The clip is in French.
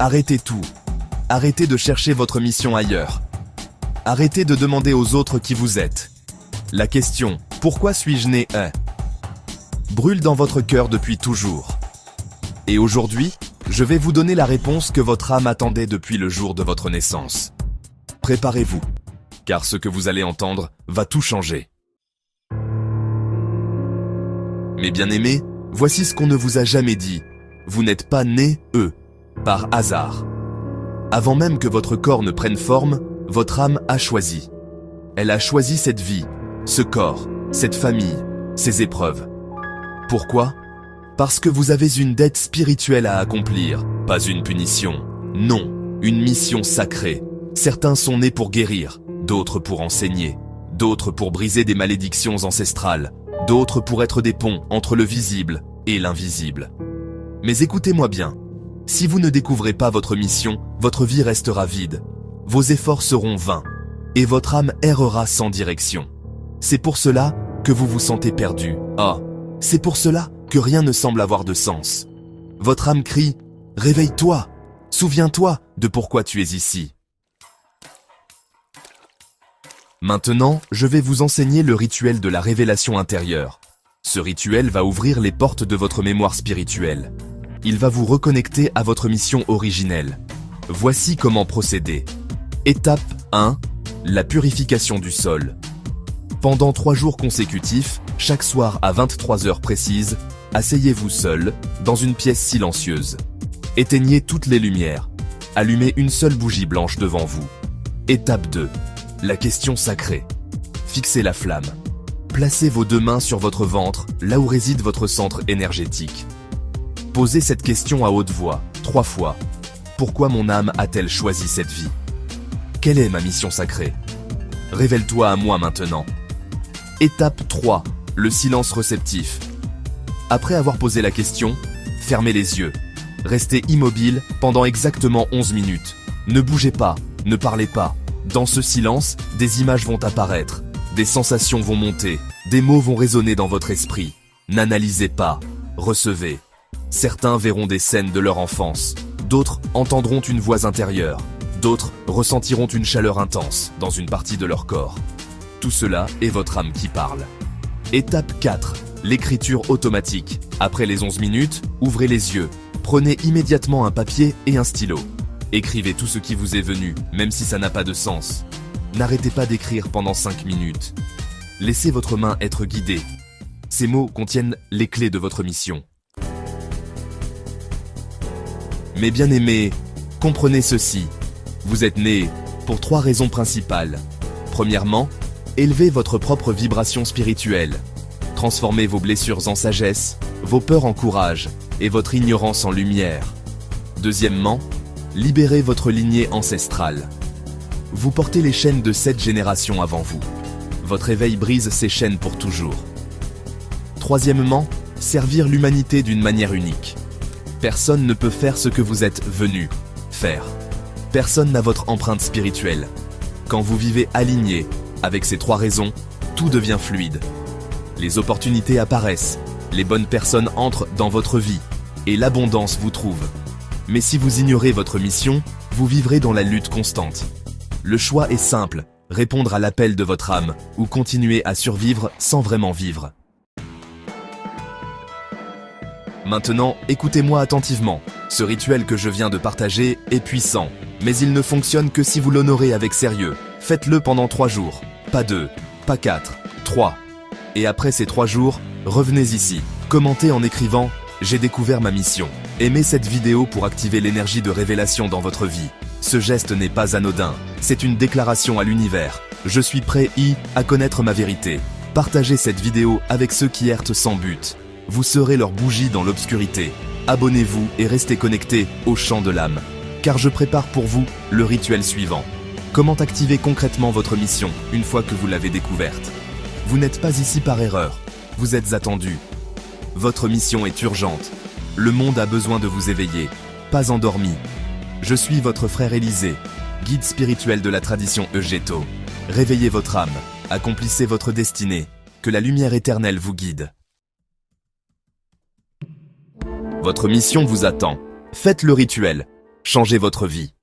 Arrêtez tout. Arrêtez de chercher votre mission ailleurs. Arrêtez de demander aux autres qui vous êtes. La question « Pourquoi suis-je né ?» brûle dans votre cœur depuis toujours. Et aujourd'hui, je vais vous donner la réponse que votre âme attendait depuis le jour de votre naissance. Préparez-vous, car ce que vous allez entendre va tout changer. Mes bien-aimés, voici ce qu'on ne vous a jamais dit. Vous n'êtes pas nés, par hasard. Avant même que votre corps ne prenne forme, votre âme a choisi. Elle a choisi cette vie, ce corps, cette famille, ces épreuves. Pourquoi ? Parce que vous avez une dette spirituelle à accomplir, pas une punition. Non, une mission sacrée. Certains sont nés pour guérir, d'autres pour enseigner, d'autres pour briser des malédictions ancestrales, d'autres pour être des ponts entre le visible et l'invisible. Mais écoutez-moi bien, si vous ne découvrez pas votre mission, votre vie restera vide, vos efforts seront vains, et votre âme errera sans direction. C'est pour cela que vous vous sentez perdu. C'est pour cela que rien ne semble avoir de sens. Votre âme crie « Réveille-toi, souviens-toi de pourquoi tu es ici ». Maintenant, je vais vous enseigner le rituel de la révélation intérieure. Ce rituel va ouvrir les portes de votre mémoire spirituelle. Il va vous reconnecter à votre mission originelle. Voici comment procéder. Étape 1. La purification du sol. Pendant 3 jours consécutifs, chaque soir à 23 heures précises, asseyez-vous seul, dans une pièce silencieuse. Éteignez toutes les lumières. Allumez une seule bougie blanche devant vous. Étape 2. La question sacrée. Fixez la flamme. Placez vos 2 mains sur votre ventre, là où réside votre centre énergétique. Posez cette question à haute voix, 3 fois. Pourquoi mon âme a-t-elle choisi cette vie ? Quelle est ma mission sacrée ? Révèle-toi à moi maintenant. Étape 3. Le silence réceptif. Après avoir posé la question, fermez les yeux. Restez immobile pendant exactement 11 minutes. Ne bougez pas, ne parlez pas. Dans ce silence, des images vont apparaître, des sensations vont monter, des mots vont résonner dans votre esprit. N'analysez pas, recevez. Certains verront des scènes de leur enfance, d'autres entendront une voix intérieure, d'autres ressentiront une chaleur intense dans une partie de leur corps. Tout cela est votre âme qui parle. Étape 4. L'écriture automatique. Après les 11 minutes, ouvrez les yeux. Prenez immédiatement un papier et un stylo. Écrivez tout ce qui vous est venu, même si ça n'a pas de sens. N'arrêtez pas d'écrire pendant 5 minutes. Laissez votre main être guidée. Ces mots contiennent les clés de votre mission. Mes bien-aimés, comprenez ceci. Vous êtes nés pour 3 raisons principales. Premièrement, élevez votre propre vibration spirituelle. Transformez vos blessures en sagesse, vos peurs en courage et votre ignorance en lumière. Deuxièmement, libérez votre lignée ancestrale. Vous portez les chaînes de 7 générations avant vous. Votre éveil brise ces chaînes pour toujours. Troisièmement, servir l'humanité d'une manière unique. Personne ne peut faire ce que vous êtes venu faire. Personne n'a votre empreinte spirituelle. Quand vous vivez aligné avec ces 3 raisons, tout devient fluide. Les opportunités apparaissent, les bonnes personnes entrent dans votre vie et l'abondance vous trouve. Mais si vous ignorez votre mission, vous vivrez dans la lutte constante. Le choix est simple, répondre à l'appel de votre âme ou continuer à survivre sans vraiment vivre. Maintenant, écoutez-moi attentivement. Ce rituel que je viens de partager est puissant, mais il ne fonctionne que si vous l'honorez avec sérieux. Faites-le pendant 3 jours, pas 2, pas 4, 3. Et après ces 3 jours, revenez ici. Commentez en écrivant « J'ai découvert ma mission ». Aimez cette vidéo pour activer l'énergie de révélation dans votre vie. Ce geste n'est pas anodin, c'est une déclaration à l'univers. Je suis prêt à connaître ma vérité. Partagez cette vidéo avec ceux qui errent sans but. Vous serez leur bougie dans l'obscurité. Abonnez-vous et restez connectés au chant de l'âme. Car je prépare pour vous le rituel suivant. Comment activer concrètement votre mission une fois que vous l'avez découverte ? Vous n'êtes pas ici par erreur, vous êtes attendu. Votre mission est urgente. Le monde a besoin de vous éveiller, pas endormi. Je suis votre frère Élisée, guide spirituel de la tradition Eugéto. Réveillez votre âme, accomplissez votre destinée, que la lumière éternelle vous guide. Votre mission vous attend. Faites le rituel. Changez votre vie.